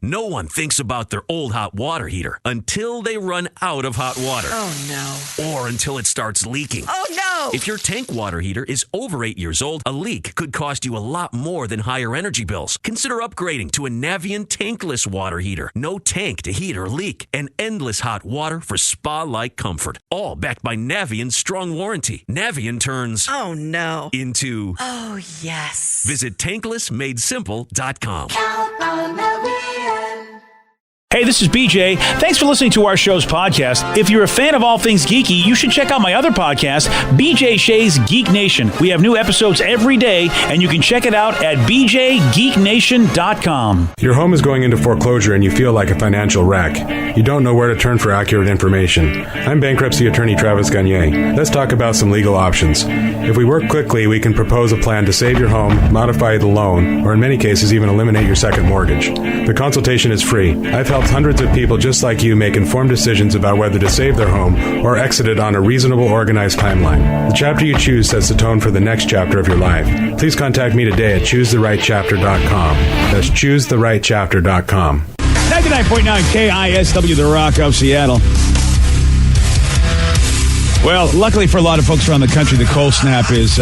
No one thinks about their old hot water heater until they run out of hot water. Oh, no. Or until it starts leaking. Oh, no. If your tank water heater is over 8 years old, a leak could cost you a lot more than higher energy bills. Consider upgrading to a Navien tankless water heater. No tank to heat or leak. And endless hot water for spa-like comfort. All backed by Navien's strong warranty. Navien turns... Oh, no. ...into... Oh, yes. Visit tanklessmadesimple.com. Count on Navien. Hey, this is BJ. Thanks for listening to our show's podcast. If you're a fan of all things geeky, you should check out my other podcast, BJ Shea's Geek Nation. We have new episodes every day, and you can check it out at bjgeeknation.com. Your home is going into foreclosure and you feel like a financial wreck. You don't know where to turn for accurate information. I'm bankruptcy attorney Travis Gagne. Let's talk about some legal options. If we work quickly, we can propose a plan to save your home, modify the loan, or in many cases even eliminate your second mortgage. The consultation is free. I've helped hundreds of people just like you make informed decisions about whether to save their home or exit it on a reasonable, organized timeline. The chapter you choose sets the tone for the next chapter of your life. Please contact me today at choosetherightchapter.com. That's choosetherightchapter.com. 99.9 KISW, The Rock of Seattle. Well, luckily for a lot of folks around the country, the cold snap is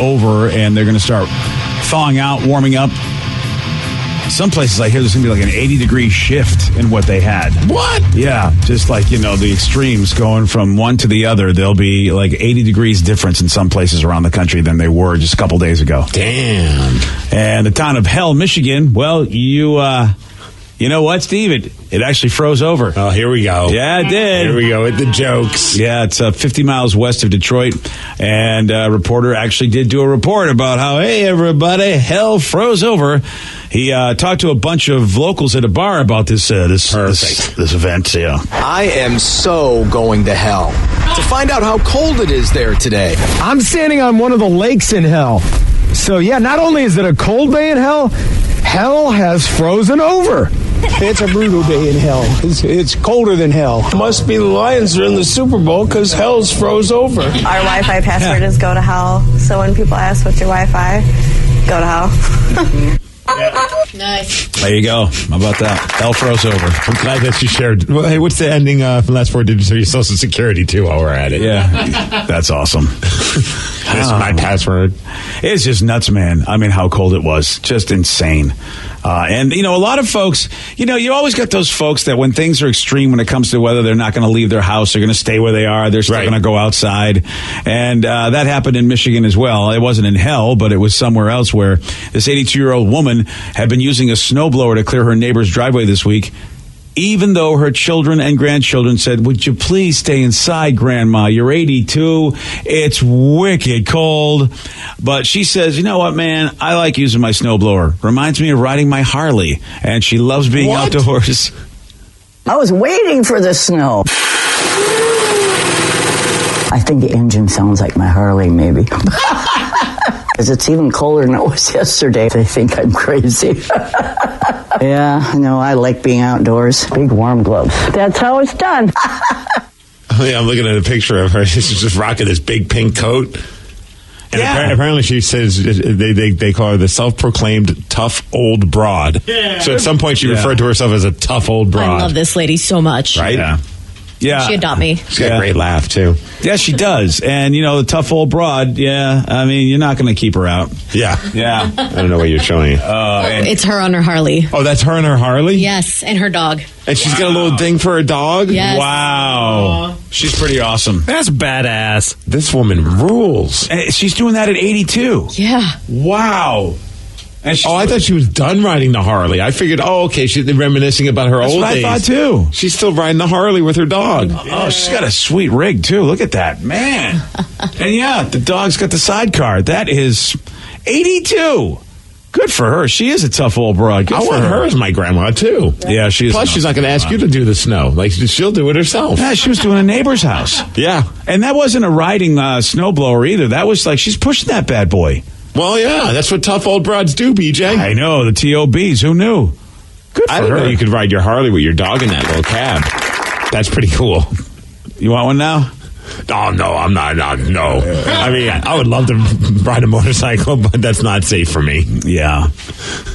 over, and they're going to start thawing out, warming up. Some places I hear there's going to be like an 80-degree shift in what they had. What? Yeah, just like, the extremes going from one to the other. There'll be like 80 degrees difference in some places around the country than they were just a couple days ago. Damn. And the town of Hell, Michigan, well, you know what, Steve? It actually froze over. Oh, here we go. Yeah, it did. Here we go with the jokes. Yeah, it's 50 miles west of Detroit. And a reporter actually did do a report about how, hey, everybody, hell froze over. He talked to a bunch of locals at a bar about this event. Yeah. I am so going to hell to find out how cold it is there today. I'm standing on one of the lakes in hell. So, yeah, not only is it a cold day in hell, hell has frozen over. It's a brutal day in hell. It's colder than hell. Must be the Lions are in the Super Bowl because hell's froze over. Our Wi-Fi password is go to hell. So when people ask what's your Wi-Fi, go to hell. Nice. There you go. How about that? Hell froze over. I'm glad that you shared. Well, hey, what's the ending for the last 4 digits of your Social Security, too, while we're at it? Yeah. That's awesome. That's my password. It's just nuts, man. I mean, how cold it was. Just insane. And, a lot of folks, you always got those folks that when things are extreme when it comes to weather, they're not going to leave their house. They're going to stay where they are. They're still going to go outside. And that happened in Michigan as well. It wasn't in hell, but it was somewhere else where this 82-year-old woman had been using a snowblower to clear her neighbor's driveway this week, even though her children and grandchildren said, would you please stay inside, Grandma? You're 82. It's wicked cold. But she says, you know what, man? I like using my snowblower. Reminds me of riding my Harley. And she loves being outdoors. I was waiting for the snow. I think the engine sounds like my Harley, maybe. Because it's even colder than it was yesterday. They think I'm crazy. Yeah, I like being outdoors. Big warm gloves. That's how it's done. I'm looking at a picture of her. She's just rocking this big pink coat. And apparently she says they call her the self-proclaimed tough old broad. Yeah. So at some point she referred to herself as a tough old broad. I love this lady so much. Right? Yeah. Yeah. She adopt me. She's got a great laugh, too. Yeah, she does. And, the tough old broad, you're not going to keep her out. Yeah. Yeah. I don't know what you're showing. It's her on her Harley. Oh, that's her and her Harley? Yes, and her dog. And she's got a little thing for her dog? Yes. Wow. She's pretty awesome. That's badass. This woman rules. And she's doing that at 82. Yeah. Wow. I thought she was done riding the Harley. I figured, okay, she's reminiscing about her old days. That's what I thought, too. She's still riding the Harley with her dog. Oh, she's got a sweet rig, too. Look at that. Man. And, the dog's got the sidecar. That is 82. Good for her. She is a tough old broad. Good I for want her as my grandma, too. Yeah, she is. Plus, she's not going to ask you to do the snow. Like, she'll do it herself. Yeah, she was doing a neighbor's house. Yeah. And that wasn't a riding snowblower either. That was like, she's pushing that bad boy. Well, yeah, that's what tough old broads do, BJ. I know, the TOBs. Who knew? Good for her. I didn't know you could ride your Harley with your dog in that little cab. That's pretty cool. You want one now? Oh, no, I'm not. No. I mean, I would love to ride a motorcycle, but that's not safe for me. Yeah.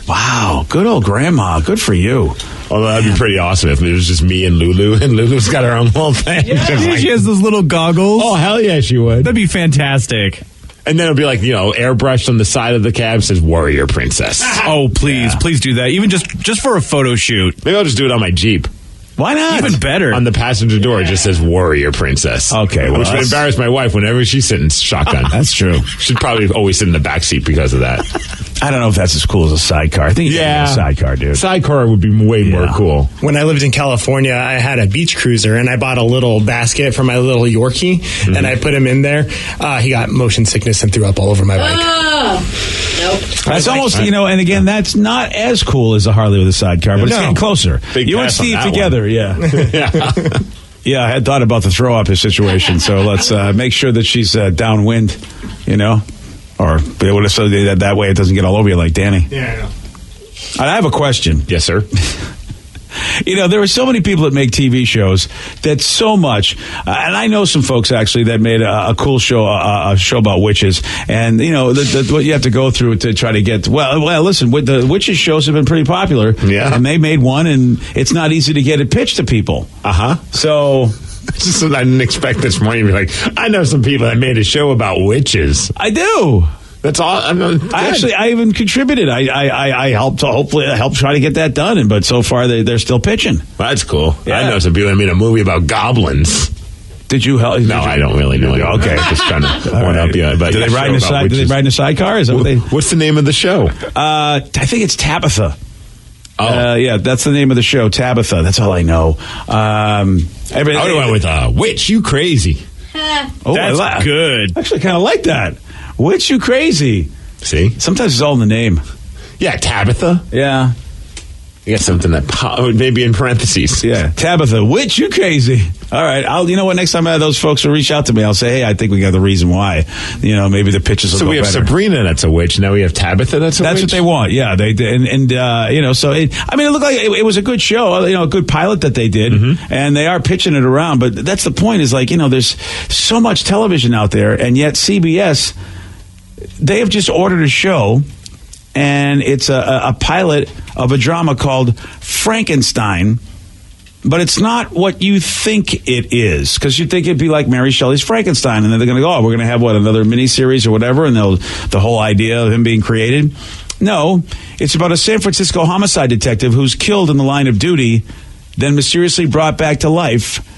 Wow. Good old grandma. Good for you. Although that'd be pretty awesome if it was just me and Lulu, and Lulu's got her own little thing. Yeah, she has those little goggles. Oh, hell yeah, she would. That'd be fantastic. And then it'll be like, airbrushed on the side of the cab says Warrior Princess. Oh, please do that. Even just for a photo shoot. Maybe I'll just do it on my Jeep. Why not? Even better. On the passenger door, it just says Warrior Princess. Okay, well, which would embarrass my wife whenever she's sitting shotgun. That's true. She'd probably always sit in the back seat because of that. I don't know if that's as cool as a sidecar. I think a sidecar, dude. Sidecar would be way more cool. When I lived in California, I had a beach cruiser, and I bought a little basket for my little Yorkie, and I put him in there. He got motion sickness and threw up all over my bike. Nope. That's almost, and again, that's not as cool as a Harley with a sidecar, but it's getting closer. Big you and pass on Steve that together, yeah. Yeah, I had thought about the throw-up situation, so let's make sure that she's downwind, or be able to so that way it doesn't get all over you like Danny. Yeah, I know. I have a question. Yes, sir. There are so many people that make TV shows that so much, and I know some folks actually that made a cool show, a show about witches, and what you have to go through to try to get. Well, listen, the witches shows have been pretty popular, and they made one, and it's not easy to get it pitched to people. So. Just I didn't expect this morning to be like, I know some people that made a show about witches. I do. That's all. I even contributed. I helped try to get that done, but so far they're still pitching. Well, that's cool. Yeah. I know some people that made a movie about goblins. Did you help? No, I don't really know. Okay, just trying to one up you. But do they ride in a side? Do they ride in a sidecar? Is that what they? What's the name of the show? I think it's Tabitha. Oh. Yeah, that's the name of the show, Tabitha. That's all I know. I would have went with Witch, You Crazy. That's good. I actually kind of like that. Witch, You Crazy. See? Sometimes it's all in the name. Yeah, Tabitha. Yeah. You got something that maybe in parentheses. Yeah, Tabitha, Witch, You Crazy. All right, you know what? Next time those folks will reach out to me, I'll say, hey, I think we got the reason why. Maybe the pitches will so go we have better. Sabrina, that's a witch. Now we have Tabitha, that's a witch. That's what they want. Yeah, they and so it looked like it was a good show. A good pilot that they did, and they are pitching it around. But that's the point. Is there's so much television out there, and yet CBS, they have just ordered a show. And it's a pilot of a drama called Frankenstein, but it's not what you think it is, because you think it'd be like Mary Shelley's Frankenstein, and then they're going to go, we're going to have another miniseries or whatever, and the whole idea of him being created. No, it's about a San Francisco homicide detective who's killed in the line of duty, then mysteriously brought back to life.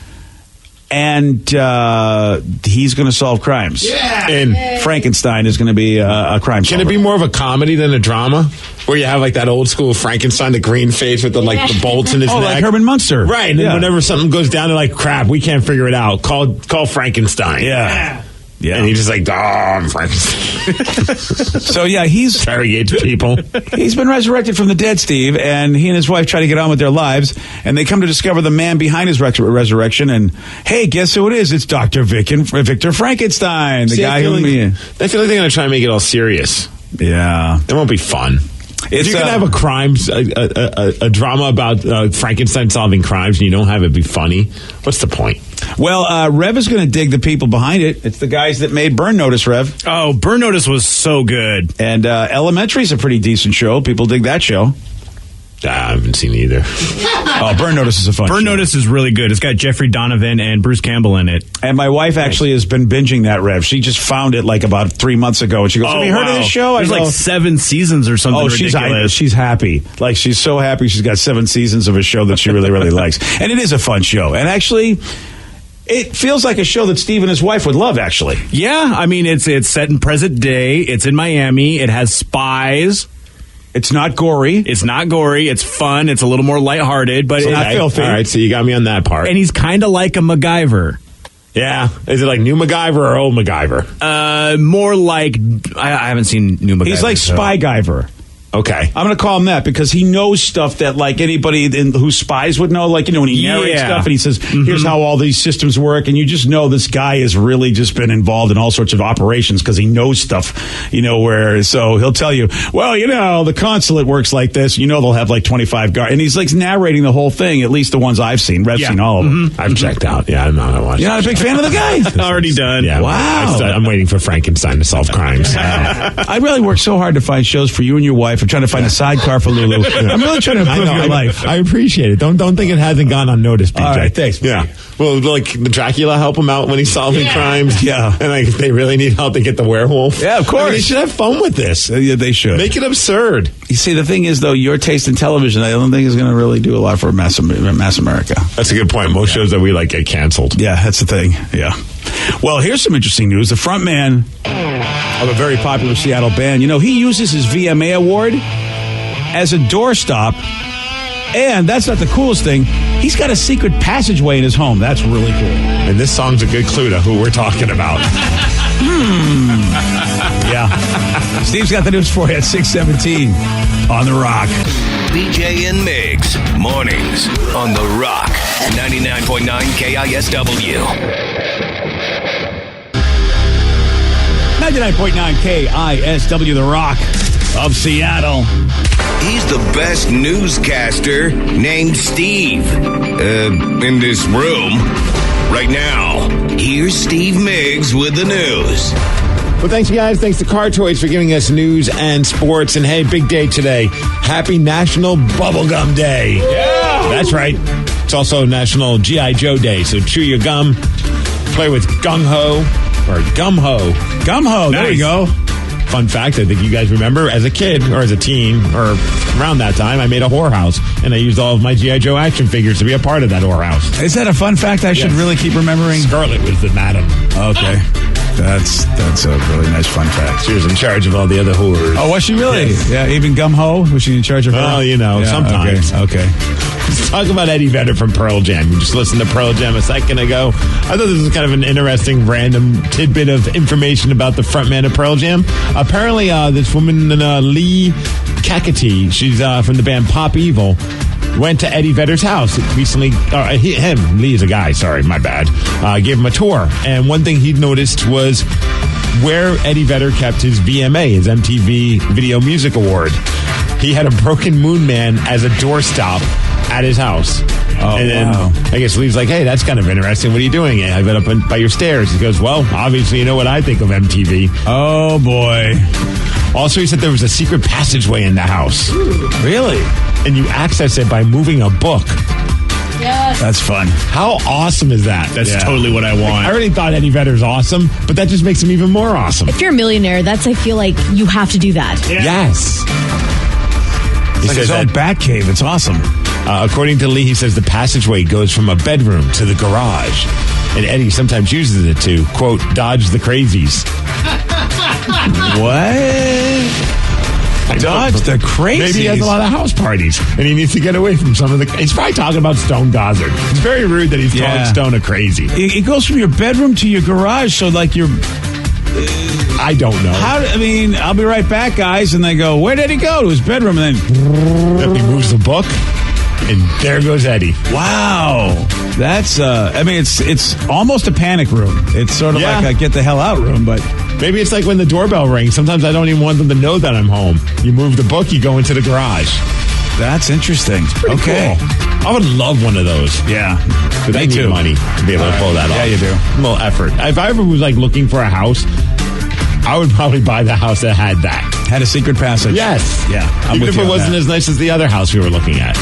And he's going to solve crimes. Yeah. And Frankenstein is going to be a crime solver. Can it be more of a comedy than a drama? Where you have that old school Frankenstein, the green face with the bolts in his neck? Like Herman Munster. Right. And then whenever something goes down, they're like, crap, we can't figure it out. Call Frankenstein. Yeah. Yeah. And he's just like, I'm Frankenstein. So, he's interrogates people. He's been resurrected from the dead, Steve, and he and his wife try to get on with their lives, and they come to discover the man behind his resurrection, and, hey, guess who it is? It's Dr. Victor Frankenstein, the guy who... I feel like they're going to try and make it all serious. Yeah. It won't be fun. If you're going to have a crimes, a drama about Frankenstein solving crimes, and you don't have it be funny, what's the point? Well, Rev is going to dig the people behind it. It's the guys that made Burn Notice, Rev. Oh, Burn Notice was so good. And Elementary is a pretty decent show. People dig that show. I haven't seen either. Burn Notice is a fun show. Burn Notice is really good. It's got Jeffrey Donovan and Bruce Campbell in it. And my wife actually has been binging that, Rev. She just found it about 3 months ago. And she goes, have you heard of this show? There's 7 seasons or something ridiculous. She's happy. She's so happy she's got 7 seasons of a show that she really, really likes. And it is a fun show. And actually... it feels like a show that Steve and his wife would love, actually. Yeah, it's set in present day. It's in Miami. It has spies. It's not gory. It's fun. It's a little more lighthearted, but it's not filthy. All right, so you got me on that part. And he's kind of like a MacGyver. Yeah. Is it like New MacGyver or Old MacGyver? More like... I haven't seen New MacGyver. He's like Spy-Gyver. Okay. I'm going to call him that because he knows stuff that anybody who spies would know. When he narrates stuff and he says, here's how all these systems work. And you just know this guy has really just been involved in all sorts of operations because he knows stuff, so he'll tell you, well, the consulate works like this. They'll have 25 guards. And he's narrating the whole thing, at least the ones I've seen. Rev's seen all of them. I've checked out. Yeah, I'm not watching. You're not a big fan of the guy? Already done. Yeah. Wow. I'm waiting for Frankenstein to solve crimes. I really worked so hard to find shows for you and your wife life. I'm trying to find a sidecar for Lulu. I'm really trying to improve your life. I appreciate it. Don't think it hasn't gone unnoticed, BJ. All right, thanks. Yeah. Well, like Dracula help him out when he's solving crimes. Yeah. And like they really need help to get the werewolf. Yeah, of course. I mean, they should have fun with this. Yeah, they should. Make it absurd. You see, the thing is, though, your taste in television, I don't think is going to really do a lot for mass America. That's a good point. Most shows that we like get canceled. Yeah, that's the thing. Yeah. Well, here's some interesting news. The front man of a very popular Seattle band, he uses his VMA award as a doorstop. And that's not the coolest thing. He's got a secret passageway in his home. That's really cool. And this song's a good clue to who we're talking about. Yeah. Steve's got the news for you at 6:17 on The Rock. BJ and Migs, mornings on The Rock, 99.9 KISW. 99.9 KISW, The Rock of Seattle. He's the best newscaster named Steve in this room right now. Here's Steve Miggs with the news. Well, thanks, you guys. Thanks to Car Toys for giving us news and sports. And hey, big day today. Happy National Bubblegum Day. Yeah. That's right. It's also National G.I. Joe Day. So chew your gum, play with gung-ho or gum-ho. Gum-ho. Nice. There you go. Fun fact, I think you guys remember, as a kid or as a teen or around that time, I made a whorehouse, and I used all of my G.I. Joe action figures to be a part of that whorehouse. Is that a fun fact I should really keep remembering? Scarlett was the madam. Okay. That's a really nice fun fact. She was in charge of all the other whores. Oh, was she really? Yes. Yeah, even Gum-Ho? Was she in charge of her? Well, sometimes. Okay. Let's talk about Eddie Vedder from Pearl Jam. You just listened to Pearl Jam a second ago. I thought this was kind of an interesting, random tidbit of information about the frontman of Pearl Jam. Apparently, this woman, Lee Kakati, she's from the band Pop Evil, went to Eddie Vedder's house recently. Lee is a guy, sorry, my bad. Gave him a tour. And one thing he'd noticed was where Eddie Vedder kept his VMA, his MTV Video Music Award. He had a broken Moon Man as a doorstop at his house. Oh, and then wow. I guess Lee's like, hey, that's kind of interesting. What are you doing? I've been up by your stairs. He goes, well, obviously you know what I think of MTV. Oh, boy. Also, he said there was a secret passageway in the house. Really? And you access it by moving a book. Yes. That's fun. How awesome is that? That's totally what I want. I already thought Eddie Vedder's awesome, but that just makes him even more awesome. If you're a millionaire, I feel like you have to do that. Yeah. Yes. It's like his own bat cave. It's awesome. According to Lee, he says the passageway goes from a bedroom to the garage. And Eddie sometimes uses it to, quote, dodge the crazies. What? Dodge the crazies? Maybe he has a lot of house parties, and he needs to get away from some of the... He's probably talking about Stone Gossard. It's very rude that he's calling Stone a crazy. It goes from your bedroom to your garage, so like you're... I don't know. I'll be right back, guys. And they go, where did he go? To his bedroom. And then he moves the book, and there goes Eddie. Wow. That's, it's almost a panic room. It's sort of like a get the hell out room, but... Maybe it's like when the doorbell rings. Sometimes I don't even want them to know that I'm home. You move the book, you go into the garage. That's interesting. Okay. Cool. I would love one of those. Yeah. But I need money to be able to pull that off. Yeah, you do. A little effort. If I ever was looking for a house, I would probably buy the house that had that. Had a secret passage. Yes. Yeah. Even if it wasn't as nice as the other house we were looking at.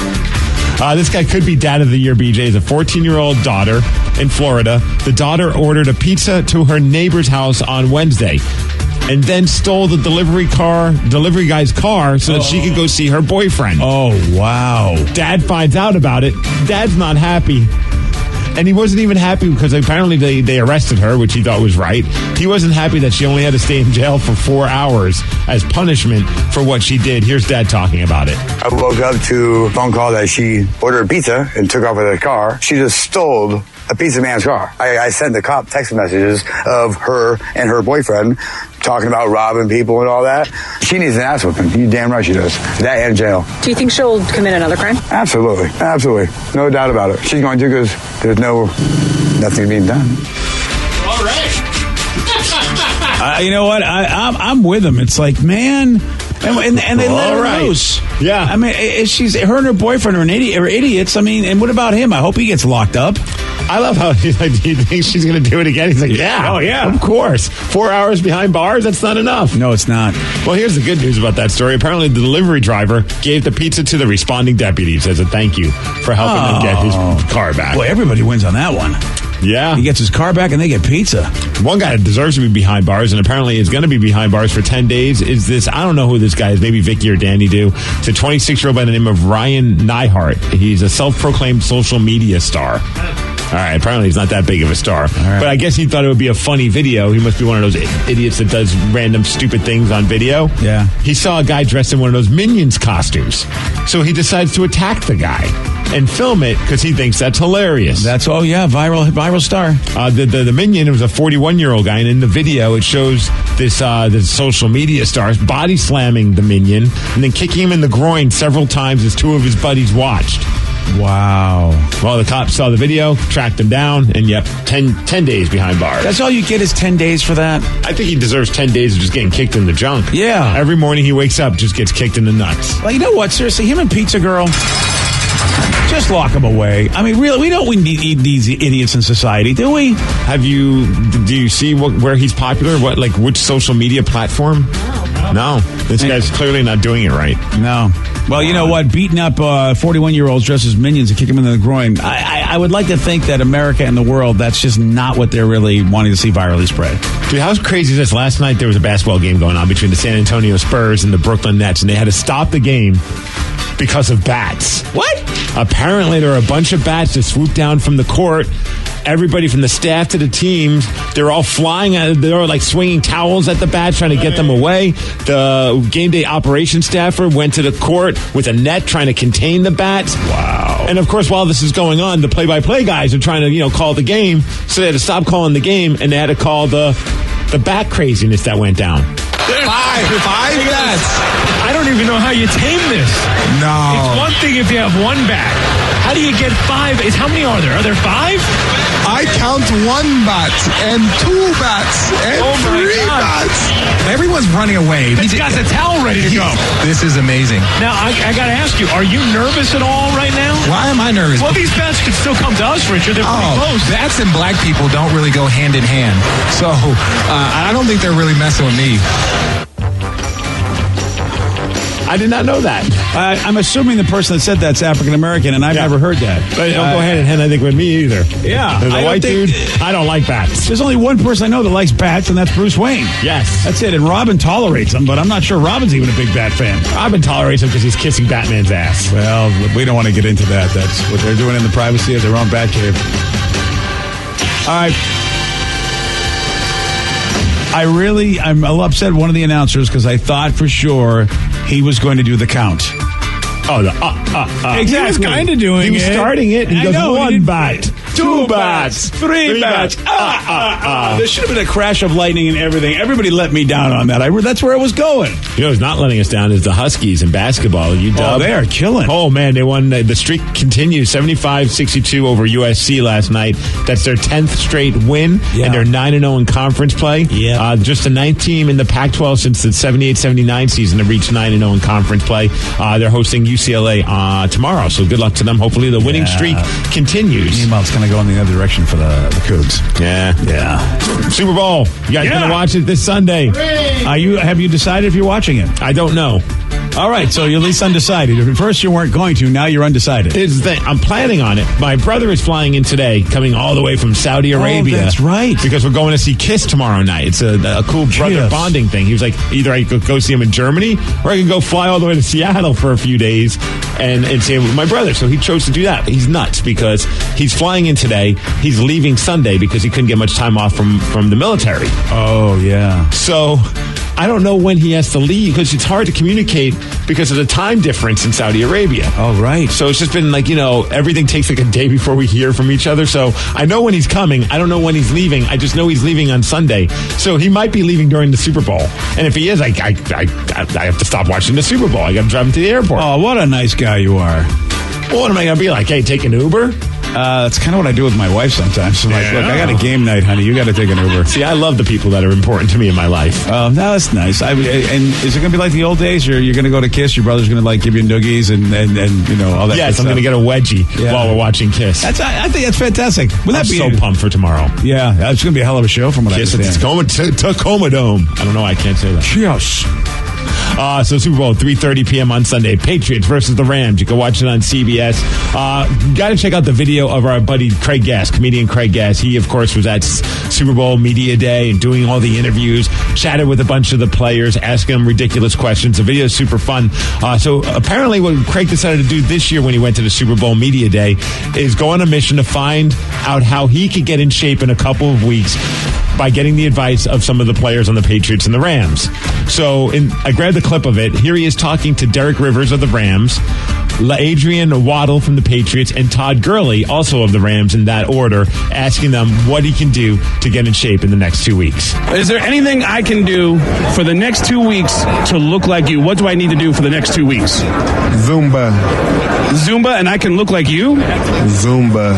This guy could be Dad of the Year, BJ. He's a 14-year-old daughter in Florida. The daughter ordered a pizza to her neighbor's house on Wednesday and then stole the delivery guy's car so that she could go see her boyfriend. Oh, wow. Dad finds out about it. Dad's not happy. And he wasn't even happy because apparently they arrested her, which he thought was right. He wasn't happy that she only had to stay in jail for 4 hours as punishment for what she did. Here's Dad talking about it. I woke up to a phone call that she ordered pizza and took off with her car. She just stole a pizza man's car. I sent the cop text messages of her and her boyfriend talking about robbing people and all that. She needs an ass whipping. You damn right she does. That and jail. Do you think she'll commit another crime? Absolutely. Absolutely. No doubt about it. She's going to because there's nothing being done. All right. You know what? I'm with him. It's like, man, And they let her loose. Yeah. I mean, her and her boyfriend are idiots. I mean, and what about him? I hope he gets locked up. I love how he's like, do you think she's going to do it again? He's like, yeah. Oh, yeah. Of course. 4 hours behind bars? That's not enough. No, it's not. Well, here's the good news about that story. Apparently, the delivery driver gave the pizza to the responding deputies as a thank you for helping them get his car back. Boy, everybody wins on that one. Yeah. He gets his car back and they get pizza. One guy deserves to be behind bars and apparently is going to be behind bars for 10 days. Is this, I don't know who this guy is, maybe Vicky or Danny do. It's a 26-year-old by the name of Ryan Neihart. He's a self-proclaimed social media star. All right, apparently he's not that big of a star. Right. But I guess he thought it would be a funny video. He must be one of those idiots that does random stupid things on video. Yeah. He saw a guy dressed in one of those Minions costumes. So he decides to attack the guy and film it because he thinks that's hilarious. Viral star. The Minion was a 41-year-old guy, and in the video it shows this social media star body slamming the Minion and then kicking him in the groin several times as two of his buddies watched. Wow. Well, the cops saw the video, tracked him down, and 10 days behind bars. That's all you get is 10 days for that? I think he deserves 10 days of just getting kicked in the junk. Yeah. Every morning he wakes up, just gets kicked in the nuts. Well, you know what? Seriously, him and Pizza Girl, just lock him away. I mean, really, we don't need these idiots in society, do we? Do you see where he's popular? Which social media platform? No. This guy's clearly not doing it right. No. Well, you know what? Beating up 41-year-olds dressed as Minions and kicking them in the groin. I would like to think that America and the world, that's just not what they're really wanting to see virally spread. Dude, how crazy is this? Last night there was a basketball game going on between the San Antonio Spurs and the Brooklyn Nets, and they had to stop the game because of bats. What? Apparently there were a bunch of bats that swooped down from the court. Everybody from the staff to the teams, they're all flying. They were like swinging towels at the bats, trying to get them away. The game day operations staffer went to the court with a net trying to contain the bats. Wow. And of course, while this is going on, the play-by-play guys are trying to, call the game. So they had to stop calling the game, and they had to call the bat craziness that went down. Five bats. I don't even know how you tame this. No. It's one thing if you have one bat. How do you get five? How many are there? Are there five? I count one bat and two bats and three bats. Everyone's running away. This guy's a towel ready to go. This is amazing. Now, I got to ask you, are you nervous at all right now? Why am I nervous? Well, these bats could still come to us, Richard. They're pretty close. Bats and black people don't really go hand in hand. So I don't think they're really messing with me. I did not know that. I'm assuming the person that said that's African American, and I've never heard that. But don't go hand in hand, I think, with me either. Yeah. There's a white dude. I don't like bats. There's only one person I know that likes bats, and that's Bruce Wayne. Yes. That's it. And Robin tolerates them, but I'm not sure Robin's even a big bat fan. Robin tolerates him because he's kissing Batman's ass. Well, we don't want to get into that. That's what they're doing in the privacy of their own bat cave. All right. I'm a little upset at one of the announcers because I thought for sure he was going to do the count. Oh, Exactly. He was kind of doing it. He was starting it. He goes, one bat, two bats, three bats. There should have been a crash of lightning and everything. Everybody let me down on that. That's where it was going. Who's not letting us down is the Huskies in basketball. Oh, they are killing. Oh, man, they won. The streak continues. 75-62 over USC last night. That's their 10th straight win, and they're 9-0 in conference play. Yeah. Just the 9th team in the Pac-12 since the 78-79 season to reach 9-0 in conference play. They're hosting UCLA tomorrow, so good luck to them. Hopefully the winning streak continues. Meanwhile, it's going to go in the other direction for the Cougs. Yeah. Super Bowl. You guys going to watch it this Sunday? Have you decided if you're watching it? I don't know. All right, so you're at least undecided. If at first you weren't going to, now you're undecided. Here's the thing. I'm planning on it. My brother is flying in today, coming all the way from Saudi Arabia. Oh, that's right. Because we're going to see KISS tomorrow night. It's a cool brother bonding thing. He was like, either I could go see him in Germany, or I could go fly all the way to Seattle for a few days and see him with my brother. So he chose to do that. He's nuts because he's flying in today. He's leaving Sunday because he couldn't get much time off from the military. Oh, yeah. So I don't know when he has to leave because it's hard to communicate because of the time difference in Saudi Arabia. Oh, right. So it's just been like, everything takes like a day before we hear from each other. So I know when he's coming. I don't know when he's leaving. I just know he's leaving on Sunday. So he might be leaving during the Super Bowl. And if he is, I have to stop watching the Super Bowl. I got to drive him to the airport. Oh, what a nice guy you are. Well, what am I going to be like? Hey, take an Uber? That's kind of what I do with my wife sometimes. I'm like, look, I got a game night, honey. You got to take an Uber. See, I love the people that are important to me in my life. No, that's nice. And is it going to be like the old days? You're going to go to KISS. Your brother's going to like give you noogies and all that. Yes, I'm going to get a wedgie while we're watching KISS. I think that's fantastic. I'm so pumped for tomorrow. Yeah, it's going to be a hell of a show from what I understand. KISS at Tacoma Dome. I don't know. I can't say that. Cheers. So Super Bowl 3:30 p.m. on Sunday. Patriots versus the Rams. You can watch it on CBS. Got to check out the video of our buddy Craig Gass, comedian Craig Gass. He, of course, was at Super Bowl Media Day and doing all the interviews, chatted with a bunch of the players, asking them ridiculous questions. The video is super fun. So apparently what Craig decided to do this year when he went to the Super Bowl Media Day is go on a mission to find out how he could get in shape in a couple of weeks by getting the advice of some of the players on the Patriots and the Rams. So I grabbed the clip of it. Here he is talking to Derek Rivers of the Rams, Adrian Waddle from the Patriots, and Todd Gurley, also of the Rams, in that order, asking them what he can do to get in shape in the next 2 weeks. Is there anything I can do for the next 2 weeks to look like you? What do I need to do for the next 2 weeks? Zumba. Zumba, and I can look like you? Zumba.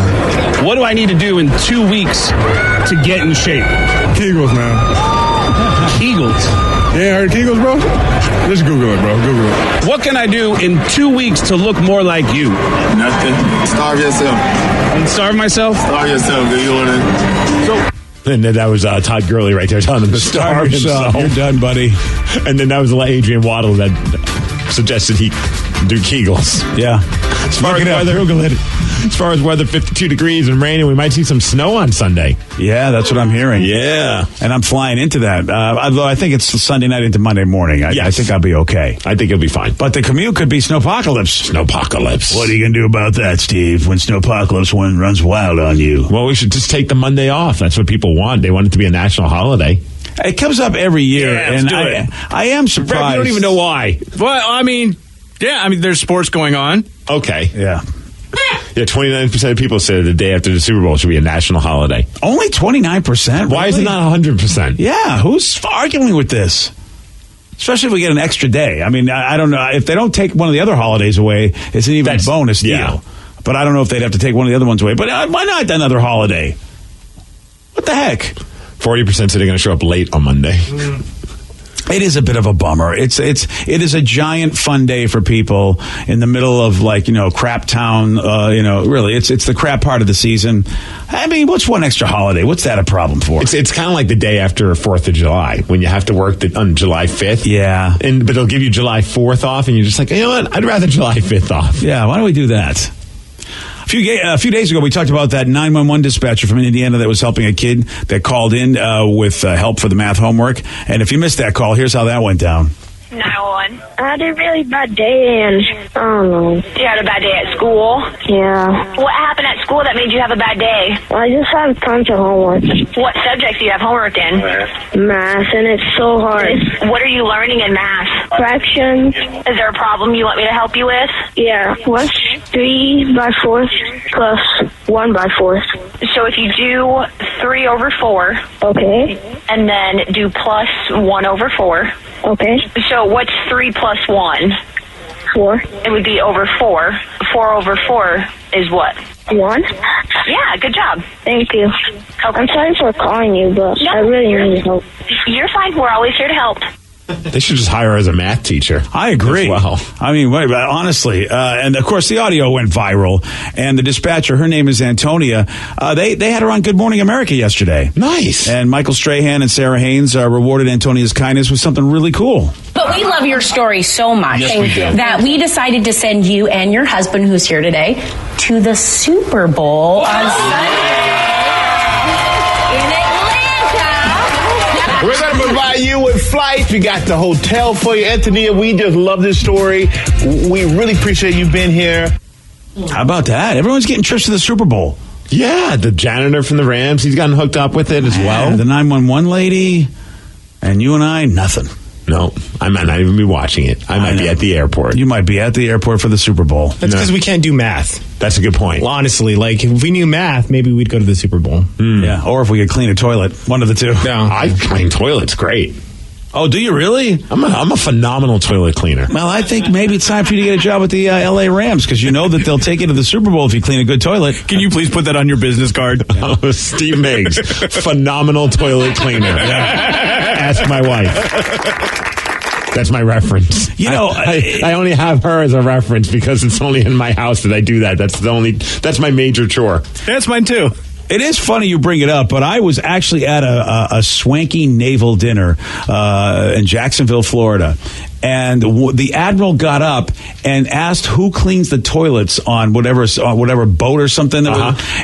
What do I need to do in 2 weeks to get in shape? Kegels, man. Kegels? Yeah, heard Kegels, bro? Just Google it, bro. Google it. What can I do in 2 weeks to look more like you? Nothing. Starve yourself. And starve myself? Starve yourself. Do you want to? And then that was Todd Gurley right there telling him to starve himself. You're done, buddy. And then that was Adrian Waddle that suggested he do Kegels. Yeah. As far as weather, 52 degrees and rain, and we might see some snow on Sunday. Yeah, that's what I'm hearing. Yeah. And I'm flying into that. Although I think it's Sunday night into Monday morning. I think I'll be okay. I think it'll be fine. But the commute could be snowpocalypse. Snowpocalypse. What are you going to do about that, Steve, when snowpocalypse runs wild on you? Well, we should just take the Monday off. That's what people want. They want it to be a national holiday. It comes up every year, and I am surprised. You don't even know why. Well, I mean, there's sports going on. Okay. Yeah. Yeah, 29% of people say the day after the Super Bowl should be a national holiday. Only 29%? Really? Why is it not 100%? Yeah, who's arguing with this? Especially if we get an extra day. I mean, I don't know. If they don't take one of the other holidays away, it's an even bonus deal. Yeah. But I don't know if they'd have to take one of the other ones away. But why not another holiday? What the heck? 40% say they're going to show up late on Monday. It is a bit of a bummer. It is a giant fun day for people in the middle of crap town. Really, it's the crap part of the season. I mean, what's one extra holiday? What's that a problem for? It's kind of like the day after 4th of July when you have to work on July 5th. Yeah, but they'll give you July 4th off, and you're just like, you know what? I'd rather July 5th off. Yeah, why don't we do that? A few days ago, we talked about that 911 dispatcher from Indiana that was helping a kid that called in with help for the math homework. And if you missed that call, here's how that went down. 911. I had a really bad day, and I don't know. You had a bad day at school? Yeah. What happened at school that made you have a bad day? I just had a bunch of homework. What subjects do you have homework in? Math, and it's so hard. What are you learning in math? Fractions. Is there a problem you want me to help you with? Yeah. What's 3 by 4 plus 1 by 4? So if you do 3 over 4. Okay. And then do plus 1 over 4. Okay. So what's 3 plus 1? 4. It would be over 4. 4 over 4 is what? 1. Yeah, good job. Thank you. Okay. I'm sorry for calling you, but I really need help. You're fine. We're always here to help. They should just hire her as a math teacher. I agree. Well, I mean, honestly, and of course the audio went viral. And the dispatcher, her name is Antonia. They had her on Good Morning America yesterday. Nice. And Michael Strahan and Sarah Haynes rewarded Antonia's kindness with something really cool. But we love your story so much that we decided to send you and your husband, who's here today, to the Super Bowl on Sunday. We're going to provide you with flights. We got the hotel for you, Antonia. We just love this story. We really appreciate you being here. How about that? Everyone's getting trips to the Super Bowl. Yeah, the janitor from the Rams, he's gotten hooked up with it as well. The 911 lady, and you and I, nothing. No, I might not even be watching it. I might be at the airport. You might be at the airport for the Super Bowl. That's because we can't do math. That's a good point. Well, honestly, if we knew math, maybe we'd go to the Super Bowl. Yeah, or if we could clean a toilet. One of the two. No, I clean toilets. Great. Oh, do you really? I'm a phenomenal toilet cleaner. Well, I think maybe it's time for you to get a job with the L.A. Rams because you know that they'll take you to the Super Bowl if you clean a good toilet. Can you please put that on your business card? Steve Miggs, phenomenal toilet cleaner. Ask my wife. That's my reference. You know, I only have her as a reference because it's only in my house that I do that. That's my major chore. That's mine too. It is funny you bring it up, but I was actually at a swanky naval dinner in Jacksonville, Florida. And the admiral got up and asked who cleans the toilets on whatever boat or something.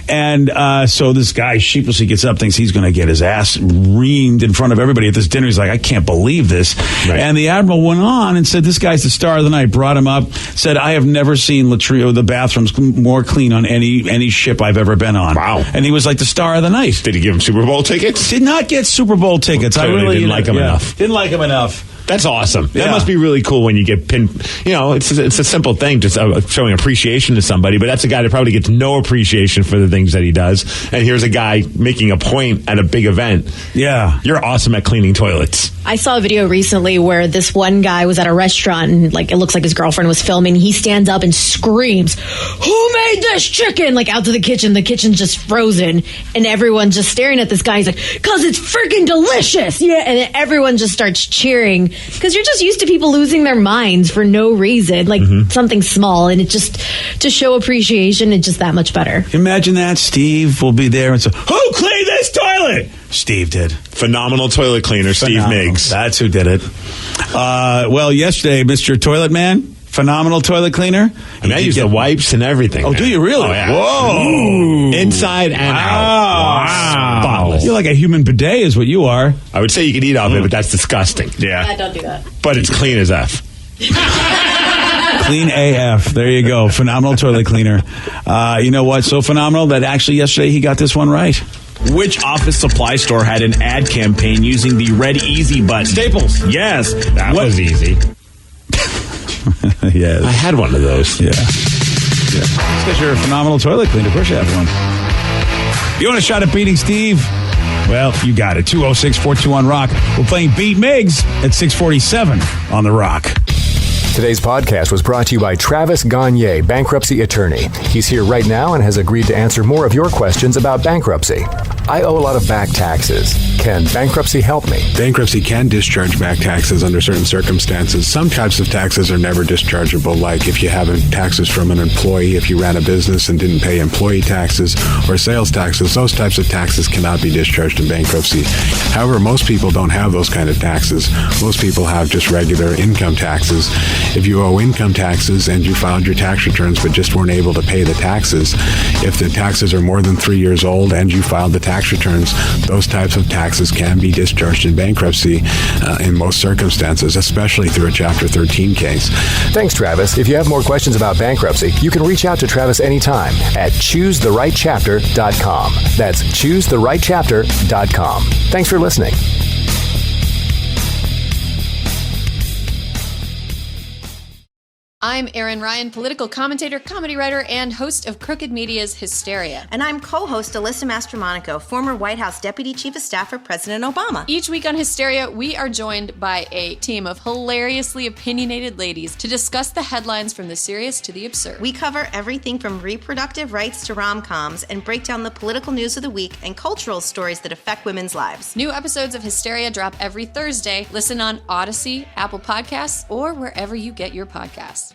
And so this guy sheepishly gets up, thinks he's going to get his ass reamed in front of everybody at this dinner. He's like, I can't believe this. Right. And the admiral went on and said, this guy's the star of the night. Brought him up, said, I have never seen the bathrooms more clean on any ship I've ever been on. Wow. And he was like the star of the night. Did he give him Super Bowl tickets? Did not get Super Bowl tickets. I really didn't like him enough. Didn't like him enough. That's awesome. That must be really cool when you get pinned. You know, it's a simple thing, just showing appreciation to somebody, but that's a guy that probably gets no appreciation for the things that he does. And here's a guy making a point at a big event. Yeah. You're awesome at cleaning toilets. I saw a video recently where this one guy was at a restaurant and it looks like his girlfriend was filming. He stands up and screams, "Who made this chicken?" Like out to the kitchen. The kitchen's just frozen and everyone's just staring at this guy. He's like, "'Cause it's freaking delicious." Yeah. And then everyone just starts cheering because you're just used to people losing their minds for no reason, like something small. And it just, to show appreciation, it's just that much better. Imagine that. Steve will be there and say, "Who cleaned this toilet?" Steve did. Phenomenal toilet cleaner, Steve Miggs. That's who did it. Well, yesterday, Mr. Toilet Man, phenomenal toilet cleaner. I mean, I use the wipes and everything. Oh, do you really? Oh, yeah. Whoa. Ooh. Inside and out. Wow. Spotless. You're like a human bidet is what you are. I would say you could eat off it, but that's disgusting. Yeah, don't do that. But it's clean as F. Clean AF. There you go. Phenomenal toilet cleaner. You know what? So phenomenal that actually yesterday he got this one right. Which office supply store had an ad campaign using the red easy button? Staples. Yes. That was easy. Yeah. I had one of those. Yeah. It's because you're a phenomenal toilet cleaner. Of course you have one. You want a shot at beating Steve? Well, you got it. 206-421-ROCK. We're playing Beat Miggs at 647 on The Rock. Today's podcast was brought to you by Travis Gagne, bankruptcy attorney. He's here right now and has agreed to answer more of your questions about bankruptcy. I owe a lot of back taxes. Can bankruptcy help me? Bankruptcy can discharge back taxes under certain circumstances. Some types of taxes are never dischargeable, like if you have taxes from an employee, if you ran a business and didn't pay employee taxes or sales taxes. Those types of taxes cannot be discharged in bankruptcy. However, most people don't have those kind of taxes. Most people have just regular income taxes. If you owe income taxes and you filed your tax returns but just weren't able to pay the taxes, if the taxes are more than 3 years old and you filed the tax returns, those types of taxes can be discharged in bankruptcy in most circumstances, especially through a Chapter 13 case. Thanks, Travis. If you have more questions about bankruptcy, you can reach out to Travis anytime at ChooseTheRightChapter.com. That's ChooseTheRightChapter.com. Thanks for listening. I'm Erin Ryan, political commentator, comedy writer, and host of Crooked Media's Hysteria. And I'm co-host Alyssa Mastromonaco, former White House Deputy Chief of Staff for President Obama. Each week on Hysteria, we are joined by a team of hilariously opinionated ladies to discuss the headlines from the serious to the absurd. We cover everything from reproductive rights to rom-coms and break down the political news of the week and cultural stories that affect women's lives. New episodes of Hysteria drop every Thursday. Listen on Odyssey, Apple Podcasts, or wherever you get your podcasts.